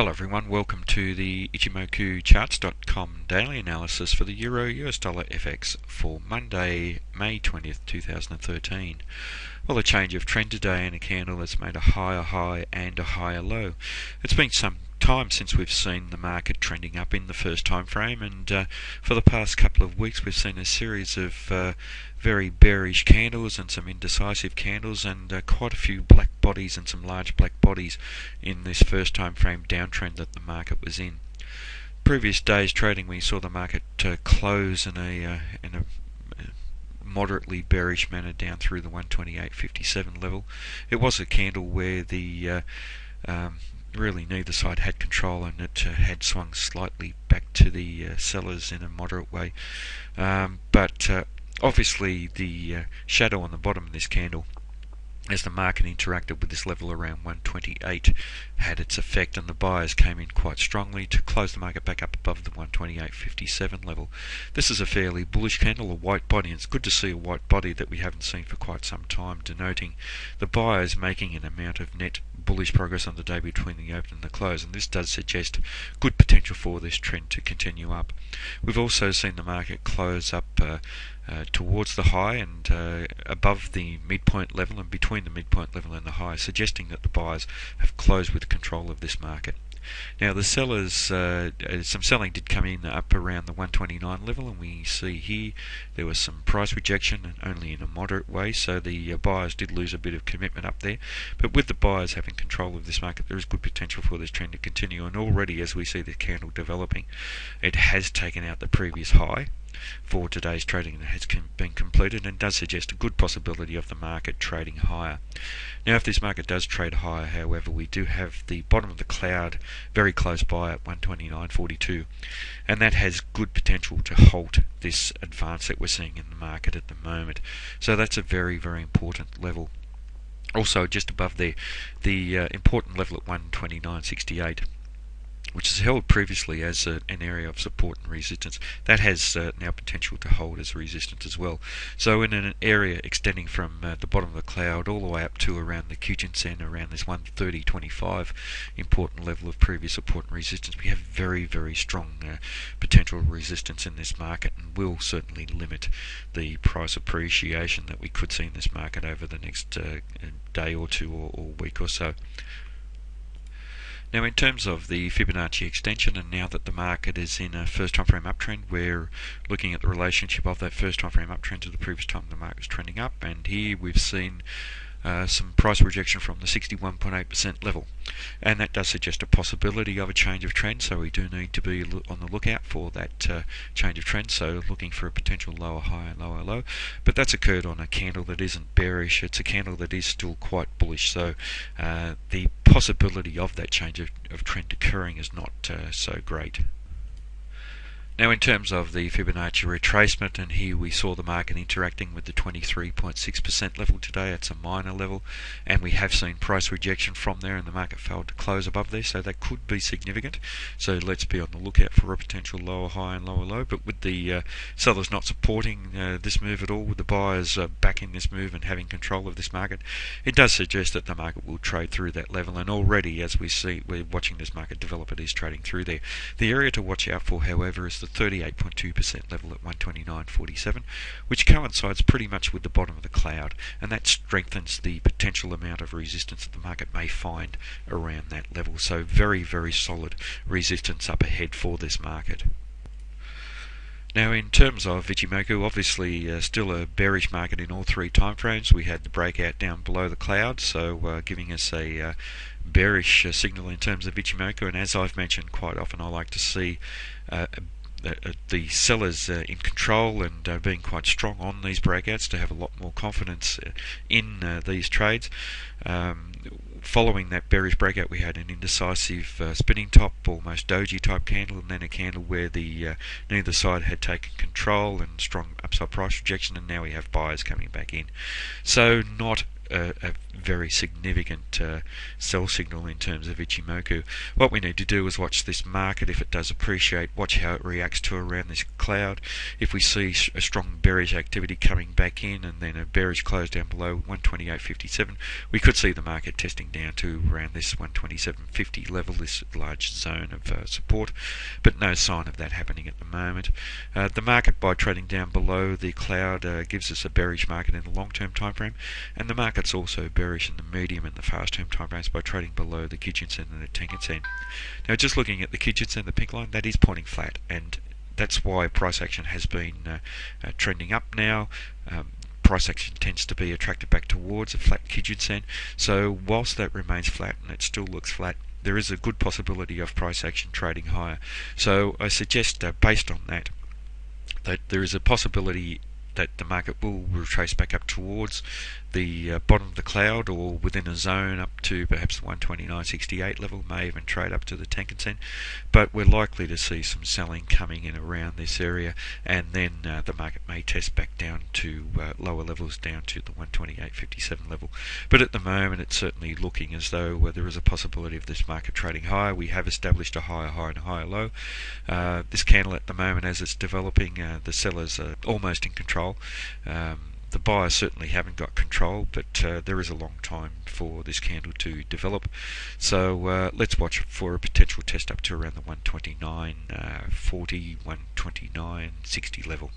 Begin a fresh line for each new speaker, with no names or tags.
Hello everyone, welcome to the Ichimoku charts.com daily analysis for the Euro US dollar FX for Monday, May 20th, 2013. Well, a change of trend today in a candle that's made a higher high and a higher low. It's been some time since we've seen the market trending up in the first time frame, and for the past couple of weeks we've seen a series of very bearish candles and some indecisive candles, and quite a few black bodies and some large black bodies in this first time frame downtrend that the market was in. Previous days trading, we saw the market close in a moderately bearish manner down through the 128.57 level. It was a candle where the really neither side had control, and it had swung slightly back to the sellers in a moderate way, but obviously the shadow on the bottom of this candle, as the market interacted with this level around 128, had its effect, and the buyers came in quite strongly to close the market back up above the 128.57 level. This is a fairly bullish candle, a white body, and it's good to see a white body that we haven't seen for quite some time, denoting the buyers making an amount of net bullish progress on the day between the open and the close, and this does suggest good potential for this trend to continue up. We've also seen the market close up towards the high and above the midpoint level and between the midpoint level and the high, suggesting that the buyers have closed with control of this market. Now the sellers, some selling did come in up around the 129 level, and we see here there was some price rejection, and only in a moderate way, so the buyers did lose a bit of commitment up there. But with the buyers having control of this market, there is good potential for this trend to continue, and already as we see the candle developing, it has taken out the previous high for today's trading that has been completed, and does suggest a good possibility of the market trading higher. Now if this market does trade higher, however, we do have the bottom of the cloud very close by at 129.42, and that has good potential to halt this advance that we're seeing in the market at the moment. So that's a very, very important level. Also just above there, the important level at 129.68, which is held previously as an area of support and resistance, that has now potential to hold as resistance as well. So in an area extending from the bottom of the cloud all the way up to around the Kijun-sen, around this 130.25 important level of previous support and resistance, we have very, very strong potential resistance in this market, and will certainly limit the price appreciation that we could see in this market over the next day or two or week or so. Now in terms of the Fibonacci extension, and now that the market is in a first time frame uptrend, we're looking at the relationship of that first time frame uptrend to the previous time the market was trending up, and here we've seen some price rejection from the 61.8% level, and that does suggest a possibility of a change of trend, so we do need to be on the lookout for that change of trend, so looking for a potential lower high and lower low. But that's occurred on a candle that isn't bearish, it's a candle that is still quite bullish, so the possibility of that change of trend occurring is not so great. Now in terms of the Fibonacci retracement, and here we saw the market interacting with the 23.6% level today. It's a minor level, and we have seen price rejection from there, and the market failed to close above there, so that could be significant. So let's be on the lookout for a potential lower high and lower low. But with the sellers not supporting this move at all, with the buyers backing this move and having control of this market, it does suggest that the market will trade through that level, and already as we see, we're watching this market develop, it is trading through there. The area to watch out for, however, is the 38.2% level at 129.47, which coincides pretty much with the bottom of the cloud, and that strengthens the potential amount of resistance that the market may find around that level. So very, very solid resistance up ahead for this market. Now in terms of Ichimoku, obviously still a bearish market in all three timeframes. We had the breakout down below the cloud, so giving us a bearish signal in terms of Ichimoku, and as I've mentioned quite often, I like to see the sellers in control and being quite strong on these breakouts to have a lot more confidence in these trades. Following that bearish breakout, we had an indecisive spinning top, almost doji type candle, and then a candle where the neither side had taken control and strong upside price rejection, and now we have buyers coming back in. So not a very significant sell signal in terms of Ichimoku. What we need to do is watch this market. If it does appreciate, watch how it reacts to around this cloud. If we see a strong bearish activity coming back in and then a bearish close down below 128.57, we could see the market testing down to around this 127.50 level, this large zone of support, but no sign of that happening at the moment. The market, by trading down below the cloud, gives us a bearish market in the long-term time frame, and the market's also bearish in the medium and the fast-term time frames by trading below the Kijun-sen and the Tenkan-sen. Now, just looking at the Kijun-sen, the pink line, that is pointing flat, and that's why price action has been trending up now. Price action tends to be attracted back towards a flat Kijun-sen, so whilst that remains flat and it still looks flat, there is a good possibility of price action trading higher. So I suggest, based on that there is a possibility that the market will retrace back up towards the bottom of the cloud, or within a zone up to perhaps the 129.68 level, may even trade up to the Tenkan-sen, but we're likely to see some selling coming in around this area, and then the market may test back down to lower levels, down to the 128.57 level. But at the moment it's certainly looking as though there is a possibility of this market trading higher. We have established a higher high and a higher low. This candle at the moment, as it's developing, the sellers are almost in control. The buyers certainly haven't got control, but there is a long time for this candle to develop. So let's watch for a potential test up to around the 129.40, 129.60 level.